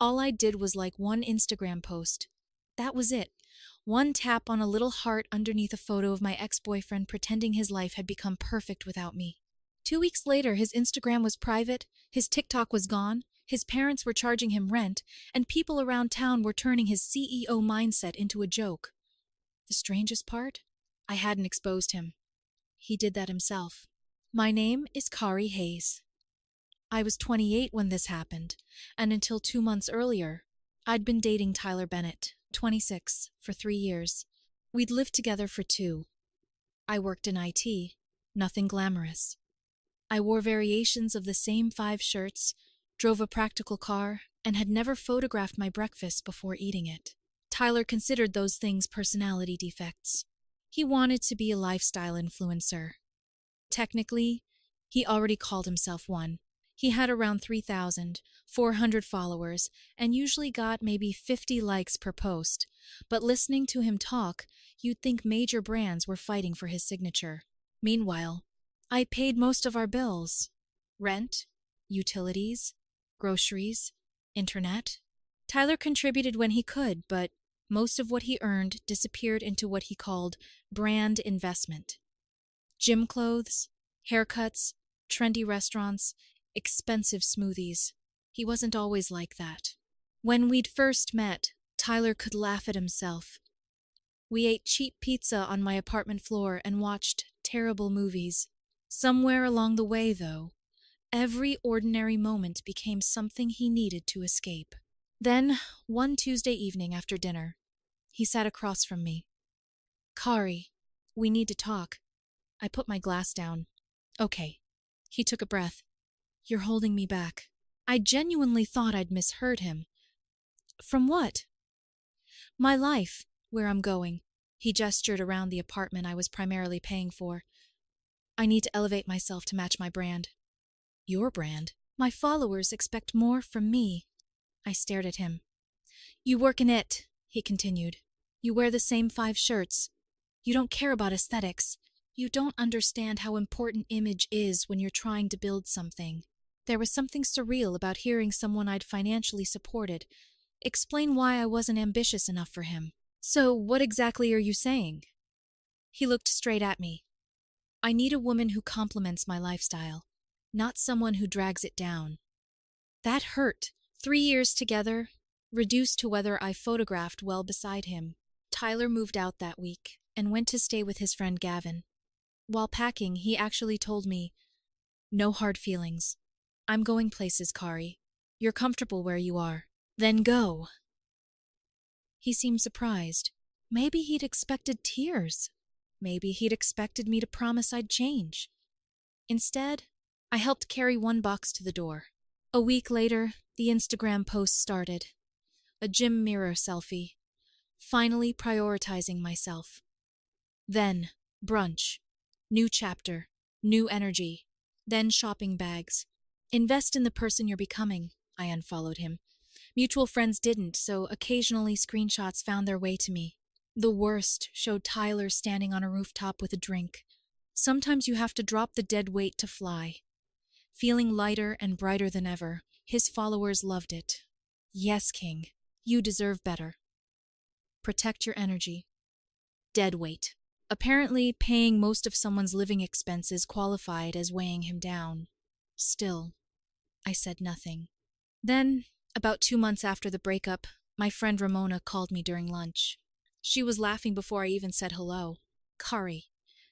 All I did was like one Instagram post. That was it. One tap on a little heart underneath a photo of my ex-boyfriend pretending his life had become perfect without me. 2 weeks later, his Instagram was private, his TikTok was gone, his parents were charging him rent, and people around town were turning his CEO mindset into a joke. The strangest part? I hadn't exposed him. He did that himself. My name is Kari Hayes. I was 28 when this happened, and until 2 months earlier, I'd been dating Tyler Bennett, 26, for 3 years. We'd lived together for 2. I worked in IT, nothing glamorous. I wore variations of the same 5 shirts, drove a practical car, and had never photographed my breakfast before eating it. Tyler considered those things personality defects. He wanted to be a lifestyle influencer. Technically, he already called himself one. He had around 3,400 followers and usually got maybe 50 likes per post. But listening to him talk, you'd think major brands were fighting for his signature. Meanwhile, I paid most of our bills. Rent, utilities, groceries, internet. Tyler contributed when he could, but most of what he earned disappeared into what he called brand investment. Gym clothes, haircuts, trendy restaurants, expensive smoothies. He wasn't always like that. When we'd first met, Tyler could laugh at himself. We ate cheap pizza on my apartment floor and watched terrible movies. Somewhere along the way, though, every ordinary moment became something he needed to escape. Then, one Tuesday evening after dinner, he sat across from me. "Kari, we need to talk." I put my glass down. "Okay." He took a breath. "You're holding me back." I genuinely thought I'd misheard him. "From what?" "My life, where I'm going." He gestured around the apartment I was primarily paying for. "I need to elevate myself to match my brand." "Your brand?" "My followers expect more from me." I stared at him. "You work in it," he continued. "You wear the same 5 shirts. You don't care about aesthetics. You don't understand how important image is when you're trying to build something." There was something surreal about hearing someone I'd financially supported explain why I wasn't ambitious enough for him. "So what exactly are you saying?" He looked straight at me. "I need a woman who complements my lifestyle, not someone who drags it down." That hurt. 3 years together, reduced to whether I photographed well beside him. Tyler moved out that week and went to stay with his friend Gavin. While packing, he actually told me, "No hard feelings. I'm going places, Kari. You're comfortable where you are. Then go." He seemed surprised. Maybe he'd expected tears. Maybe he'd expected me to promise I'd change. Instead, I helped carry one box to the door. A week later, the Instagram post started. A gym mirror selfie. Finally prioritizing myself. Then, brunch. New chapter. New energy. Then shopping bags. Invest in the person you're becoming. I unfollowed him. Mutual friends didn't, so occasionally screenshots found their way to me. The worst showed Tyler standing on a rooftop with a drink. Sometimes you have to drop the dead weight to fly. Feeling lighter and brighter than ever, his followers loved it. Yes, King, you deserve better. Protect your energy. Dead weight. Apparently, paying most of someone's living expenses qualified as weighing him down. Still, I said nothing. Then, about 2 months after the breakup, my friend Ramona called me during lunch. She was laughing before I even said hello. "Kari,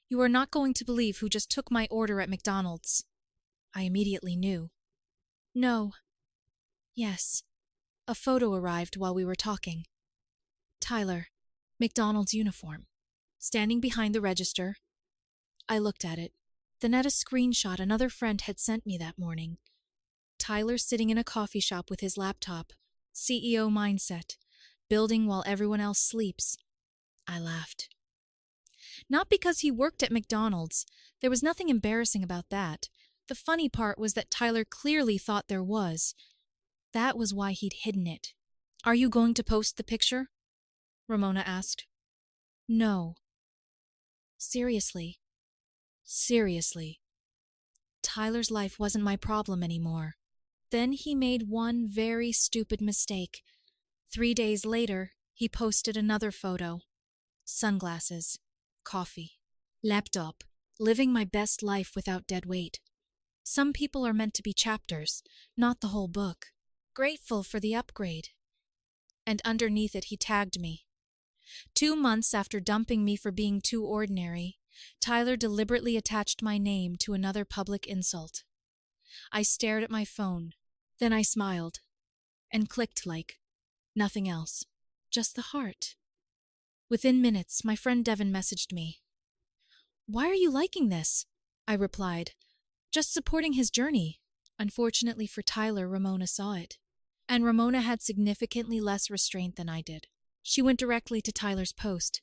you are not going to believe who just took my order at McDonald's." I immediately knew. "No." "Yes." A photo arrived while we were talking. Tyler, McDonald's uniform, standing behind the register. I looked at it, then at a screenshot another friend had sent me that morning. Tyler sitting in a coffee shop with his laptop, CEO mindset, building while everyone else sleeps. I laughed. Not because he worked at McDonald's. There was nothing embarrassing about that. The funny part was that Tyler clearly thought there was. That was why he'd hidden it. "Are you going to post the picture?" Ramona asked. "No." Seriously. Seriously. Tyler's life wasn't my problem anymore. Then he made one very stupid mistake. 3 days later, he posted another photo. Sunglasses, coffee, laptop, living my best life without dead weight. Some people are meant to be chapters, not the whole book. Grateful for the upgrade. And underneath it he tagged me. 2 months after dumping me for being too ordinary, Tyler deliberately attached my name to another public insult. I stared at my phone, then I smiled, and clicked like nothing else, just the heart. Within minutes, my friend Devin messaged me. "Why are you liking this?" I replied, "Just supporting his journey." Unfortunately for Tyler, Ramona saw it. And Ramona had significantly less restraint than I did. She went directly to Tyler's post.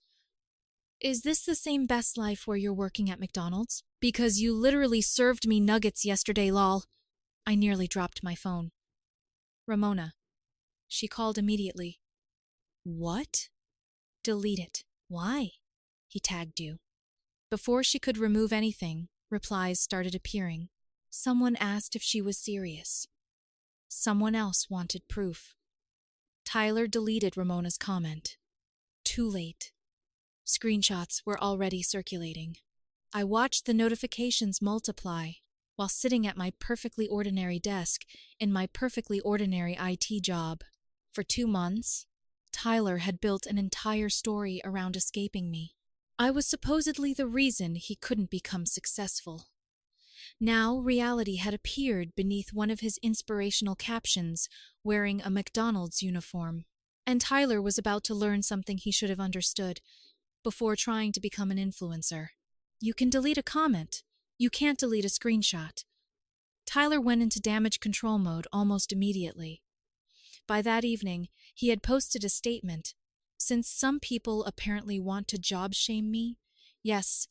"Is this the same best life where you're working at McDonald's? Because you literally served me nuggets yesterday, lol." I nearly dropped my phone. "Ramona." She called immediately. "What?" "Delete it." "Why?" "He tagged you." Before she could remove anything, replies started appearing. Someone asked if she was serious. Someone else wanted proof. Tyler deleted Ramona's comment. Too late. Screenshots were already circulating. I watched the notifications multiply while sitting at my perfectly ordinary desk in my perfectly ordinary IT job. For 2 months, Tyler had built an entire story around escaping me. I was supposedly the reason he couldn't become successful. Now reality had appeared beneath one of his inspirational captions, wearing a McDonald's uniform. And Tyler was about to learn something he should have understood before trying to become an influencer. You can delete a comment. You can't delete a screenshot. Tyler went into damage control mode almost immediately. By that evening, he had posted a statement. "Since some people apparently want to job shame me, yes,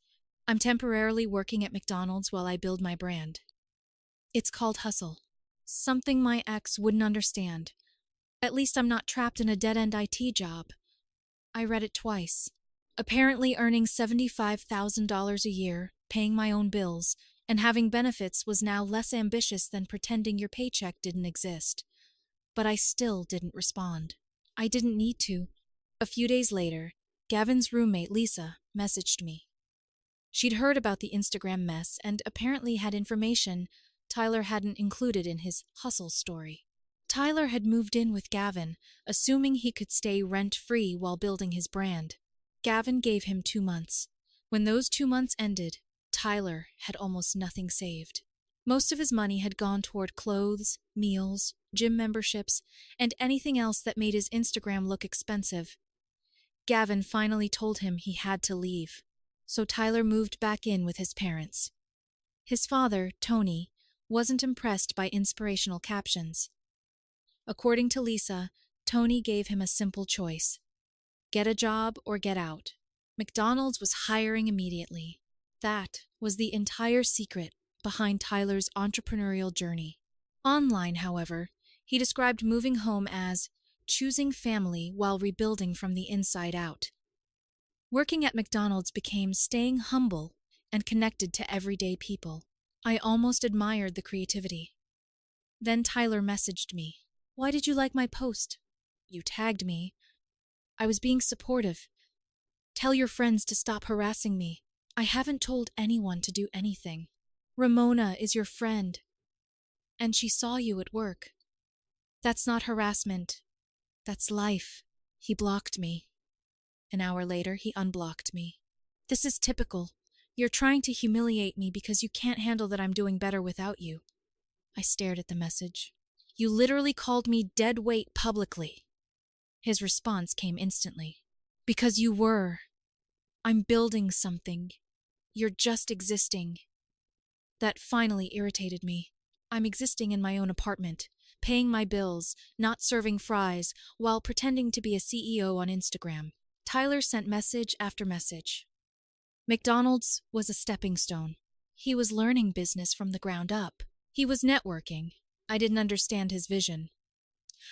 I'm temporarily working at McDonald's while I build my brand. It's called hustle. Something my ex wouldn't understand. At least I'm not trapped in a dead-end IT job." I read it twice. Apparently earning $75,000 a year, paying my own bills, and having benefits was now less ambitious than pretending your paycheck didn't exist. But I still didn't respond. I didn't need to. A few days later, Gavin's roommate, Lisa, messaged me. She'd heard about the Instagram mess and apparently had information Tyler hadn't included in his hustle story. Tyler had moved in with Gavin, assuming he could stay rent-free while building his brand. Gavin gave him 2 months. When those 2 months ended, Tyler had almost nothing saved. Most of his money had gone toward clothes, meals, gym memberships, and anything else that made his Instagram look expensive. Gavin finally told him he had to leave, so Tyler moved back in with his parents. His father, Tony, wasn't impressed by inspirational captions. According to Lisa, Tony gave him a simple choice: get a job or get out. McDonald's was hiring immediately. That was the entire secret behind Tyler's entrepreneurial journey. Online, however, he described moving home as choosing family while rebuilding from the inside out. Working at McDonald's became staying humble and connected to everyday people. I almost admired the creativity. Then Tyler messaged me. "Why did you like my post?" "You tagged me." "I was being supportive. Tell your friends to stop harassing me. I haven't told anyone to do anything. Ramona is your friend. And she saw you at work. That's not harassment. That's life." He blocked me. An hour later, he unblocked me. "This is typical. You're trying to humiliate me because you can't handle that I'm doing better without you." I stared at the message. "You literally called me dead weight publicly." His response came instantly. "Because you were. I'm building something. You're just existing." That finally irritated me. I'm existing in my own apartment, paying my bills, not serving fries, while pretending to be a CEO on Instagram. Tyler sent message after message. McDonald's was a stepping stone. He was learning business from the ground up. He was networking. I didn't understand his vision.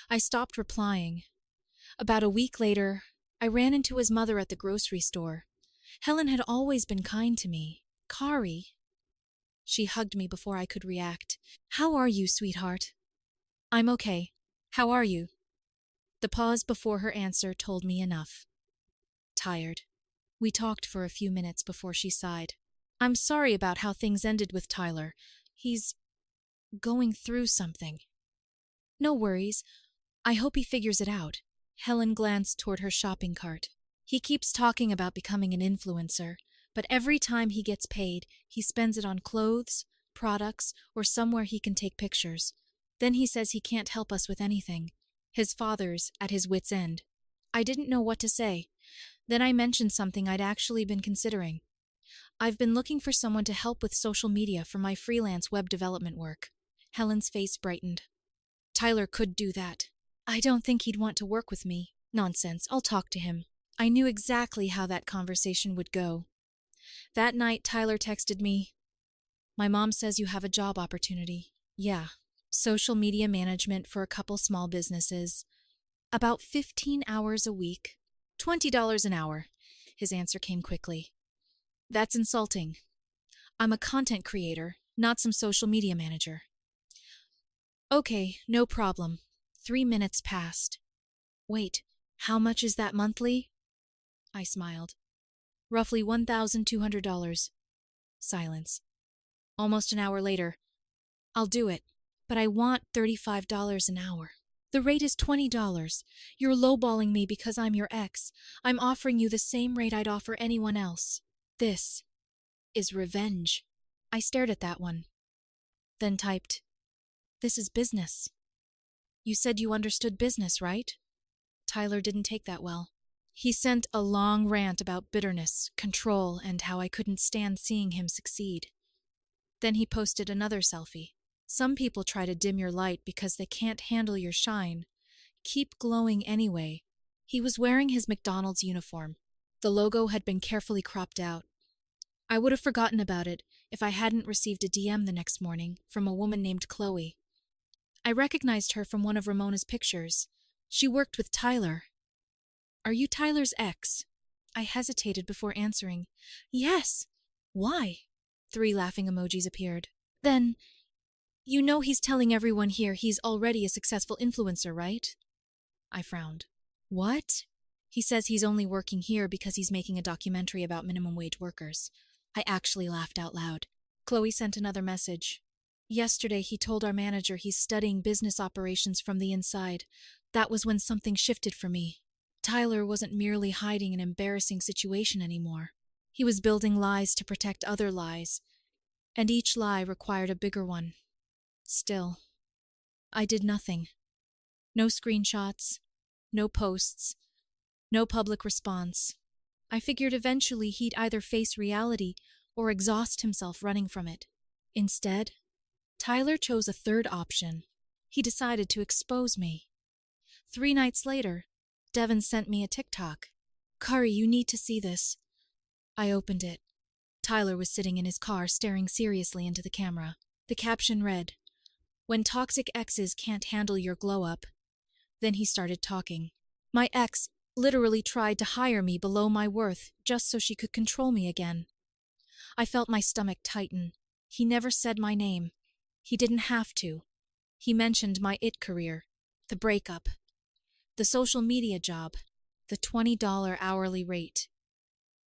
I stopped replying. About a week later, I ran into his mother at the grocery store. Helen had always been kind to me. "Kari." She hugged me before I could react. "How are you, sweetheart?" I'm okay. How are you? The pause before her answer told me enough. Tired. We talked for a few minutes before she sighed. I'm sorry about how things ended with Tyler. He's going through something. No worries. I hope he figures it out. Helen glanced toward her shopping cart. He keeps talking about becoming an influencer, but every time he gets paid, he spends it on clothes, products, or somewhere he can take pictures. Then he says he can't help us with anything. His father's at his wit's end. I didn't know what to say. Then I mentioned something I'd actually been considering. I've been looking for someone to help with social media for my freelance web development work. Helen's face brightened. Tyler could do that. I don't think he'd want to work with me. Nonsense, I'll talk to him. I knew exactly how that conversation would go. That night, Tyler texted me, "My mom says you have a job opportunity." Yeah, social media management for a couple small businesses. About 15 hours a week. $20 an hour. His answer came quickly. That's insulting. I'm a content creator, not some social media manager. Okay, no problem. 3 minutes passed. Wait, how much is that monthly? I smiled. Roughly $1,200. Silence. Almost an hour later. I'll do it, but I want $35 an hour. The rate is $20. You're lowballing me because I'm your ex. I'm offering you the same rate I'd offer anyone else. This is revenge. I stared at that one. Then typed, "This is business." You said you understood business, right? Tyler didn't take that well. He sent a long rant about bitterness, control, and how I couldn't stand seeing him succeed. Then he posted another selfie. Some people try to dim your light because they can't handle your shine. Keep glowing anyway. He was wearing his McDonald's uniform. The logo had been carefully cropped out. I would have forgotten about it if I hadn't received a DM the next morning from a woman named Chloe. I recognized her from one of Ramona's pictures. She worked with Tyler. Are you Tyler's ex? I hesitated before answering. Yes. Why? 3 laughing emojis appeared. Then, you know he's telling everyone here he's already a successful influencer, right? I frowned. What? He says he's only working here because he's making a documentary about minimum wage workers. I actually laughed out loud. Chloe sent another message. Yesterday he told our manager he's studying business operations from the inside. That was when something shifted for me. Tyler wasn't merely hiding an embarrassing situation anymore. He was building lies to protect other lies, and each lie required a bigger one. Still, I did nothing. No screenshots, no posts, no public response. I figured eventually he'd either face reality or exhaust himself running from it. Instead, Tyler chose a third option. He decided to expose me. 3 nights later, Devin sent me a TikTok. "Kari, you need to see this." I opened it. Tyler was sitting in his car staring seriously into the camera. The caption read, "When toxic exes can't handle your glow-up." Then he started talking. My ex literally tried to hire me below my worth just so she could control me again. I felt my stomach tighten. He never said my name. He didn't have to. He mentioned my IT career, the breakup, the social media job, the $20 hourly rate.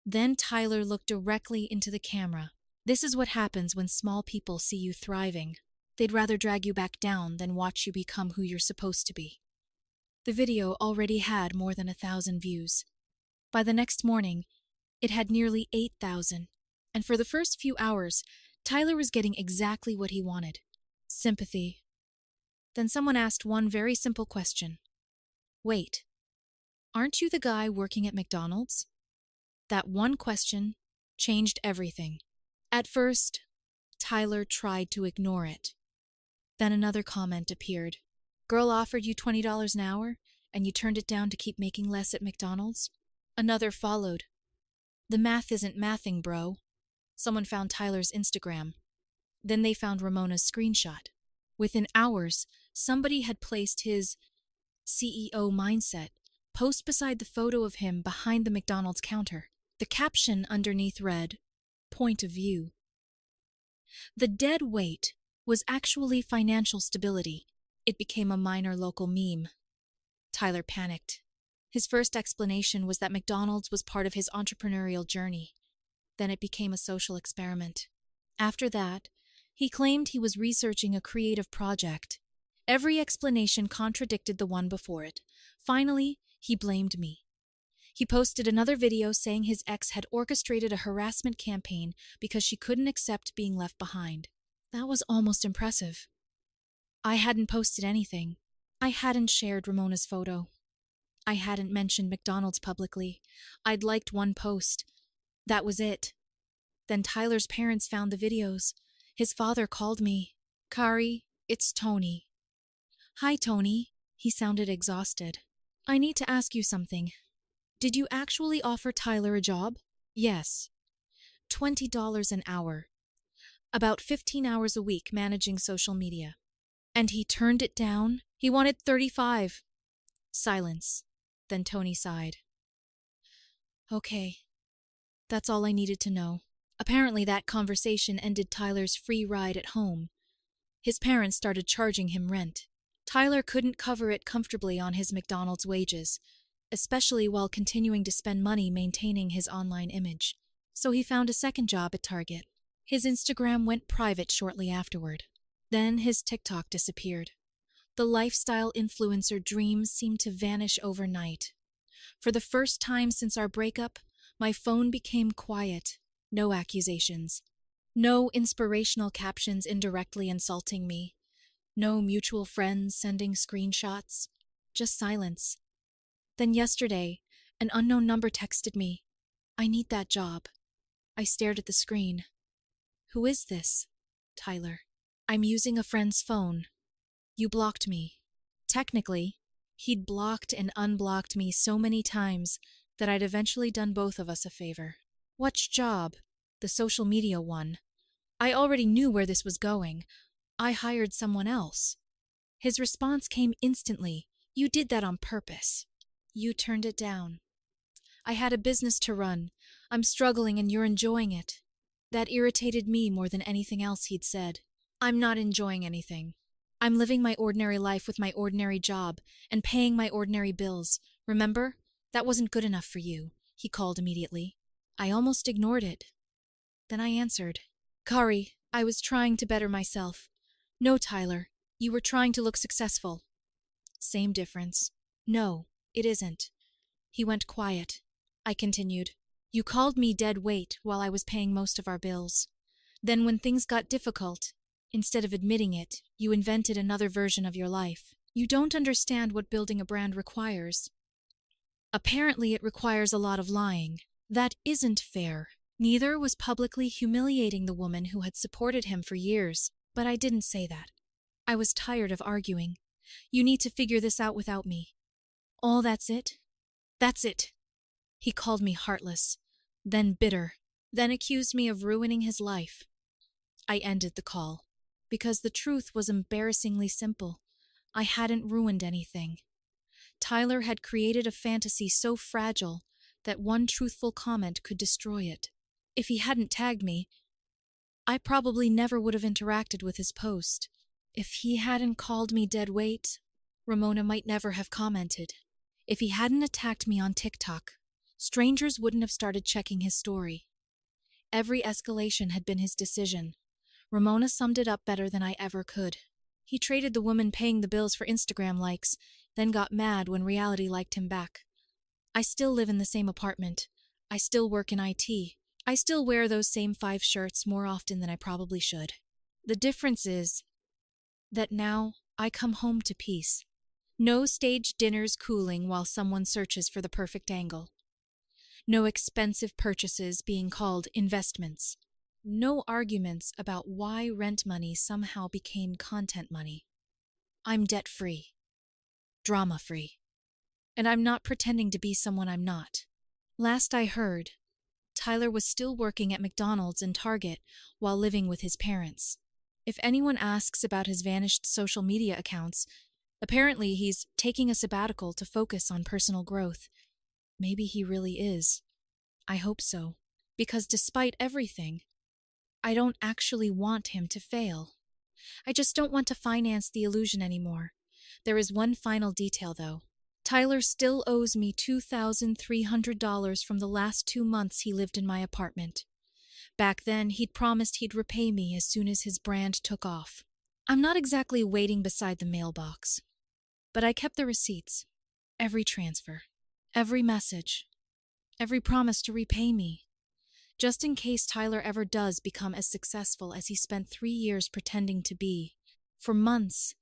Then Tyler looked directly into the camera. This is what happens when small people see you thriving. They'd rather drag you back down than watch you become who you're supposed to be. The video already had more than 1,000 views. By the next morning, it had nearly 8,000. And for the first few hours, Tyler was getting exactly what he wanted. Sympathy. Then someone asked one very simple question. Wait, aren't you the guy working at McDonald's? That one question changed everything. At first, Tyler tried to ignore it. Then another comment appeared. Girl offered you $20 an hour, and you turned it down to keep making less at McDonald's? Another followed. The math isn't mathing, bro. Someone found Tyler's Instagram. Then they found Ramona's screenshot. Within hours, somebody had placed his CEO mindset post beside the photo of him behind the McDonald's counter. The caption underneath read, "Point of view." The dead weight was actually financial stability. It became a minor local meme. Tyler panicked. His first explanation was that McDonald's was part of his entrepreneurial journey. Then it became a social experiment. After that, he claimed he was researching a creative project. Every explanation contradicted the one before it. Finally, he blamed me. He posted another video saying his ex had orchestrated a harassment campaign because she couldn't accept being left behind. That was almost impressive. I hadn't posted anything. I hadn't shared Ramona's photo. I hadn't mentioned McDonald's publicly. I'd liked one post. That was it. Then Tyler's parents found the videos. His father called me. "Kari, it's Tony." "Hi, Tony." He sounded exhausted. "I need to ask you something. Did you actually offer Tyler a job?" "Yes. $20 an hour. About 15 hours a week managing social media." "And he turned it down? He wanted 35. Silence. Then Tony sighed. "Okay. That's all I needed to know." Apparently that conversation ended Tyler's free ride at home. His parents started charging him rent. Tyler couldn't cover it comfortably on his McDonald's wages, especially while continuing to spend money maintaining his online image. So he found a second job at Target. His Instagram went private shortly afterward. Then his TikTok disappeared. The lifestyle influencer dreams seemed to vanish overnight. For the first time since our breakup, my phone became quiet. No accusations. No inspirational captions indirectly insulting me. No mutual friends sending screenshots. Just silence. Then yesterday, an unknown number texted me. "I need that job." I stared at the screen. "Who is this?" "Tyler." "I'm using a friend's phone. You blocked me." Technically, he'd blocked and unblocked me so many times that I'd eventually done both of us a favor. "Which job?" "The social media one." I already knew where this was going. I hired someone else. His response came instantly. "You did that on purpose. You turned it down." "I had a business to run. I'm struggling and you're enjoying it." That irritated me more than anything else he'd said. "I'm not enjoying anything. I'm living my ordinary life with my ordinary job and paying my ordinary bills. Remember? That wasn't good enough for you," he called immediately. I almost ignored it. Then I answered. "Kari, I was trying to better myself." "No, Tyler, you were trying to look successful." "Same difference." "No, it isn't." He went quiet. I continued. "You called me dead weight while I was paying most of our bills. Then when things got difficult, instead of admitting it, you invented another version of your life. You don't understand what building a brand requires. Apparently it requires a lot of lying. That isn't fair." Neither was publicly humiliating the woman who had supported him for years, but I didn't say that. I was tired of arguing. "You need to figure this out without me." "All that's it?" "That's it." He called me heartless, then bitter, then accused me of ruining his life. I ended the call, because the truth was embarrassingly simple. I hadn't ruined anything. Tyler had created a fantasy so fragile that one truthful comment could destroy it. If he hadn't tagged me, I probably never would have interacted with his post. If he hadn't called me dead weight, Ramona might never have commented. If he hadn't attacked me on TikTok, strangers wouldn't have started checking his story. Every escalation had been his decision. Ramona summed it up better than I ever could. He traded the woman paying the bills for Instagram likes, then got mad when reality liked him back. I still live in the same apartment. I still work in IT. I still wear those same 5 shirts more often than I probably should. The difference is that now I come home to peace. No staged dinners cooling while someone searches for the perfect angle. No expensive purchases being called investments. No arguments about why rent money somehow became content money. I'm debt-free. Drama-free. And I'm not pretending to be someone I'm not. Last I heard, Tyler was still working at McDonald's and Target while living with his parents. If anyone asks about his vanished social media accounts, apparently he's taking a sabbatical to focus on personal growth. Maybe he really is. I hope so, because despite everything, I don't actually want him to fail. I just don't want to finance the illusion anymore. There is one final detail, though. Tyler still owes me $2,300 from the last 2 months he lived in my apartment. Back then, he'd promised he'd repay me as soon as his brand took off. I'm not exactly waiting beside the mailbox, but I kept the receipts. Every transfer, every message, every promise to repay me. Just in case Tyler ever does become as successful as he spent 3 years pretending to be. For months,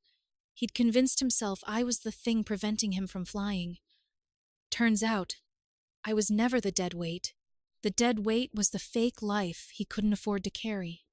he'd convinced himself I was the thing preventing him from flying. Turns out, I was never the dead weight. The dead weight was the fake life he couldn't afford to carry.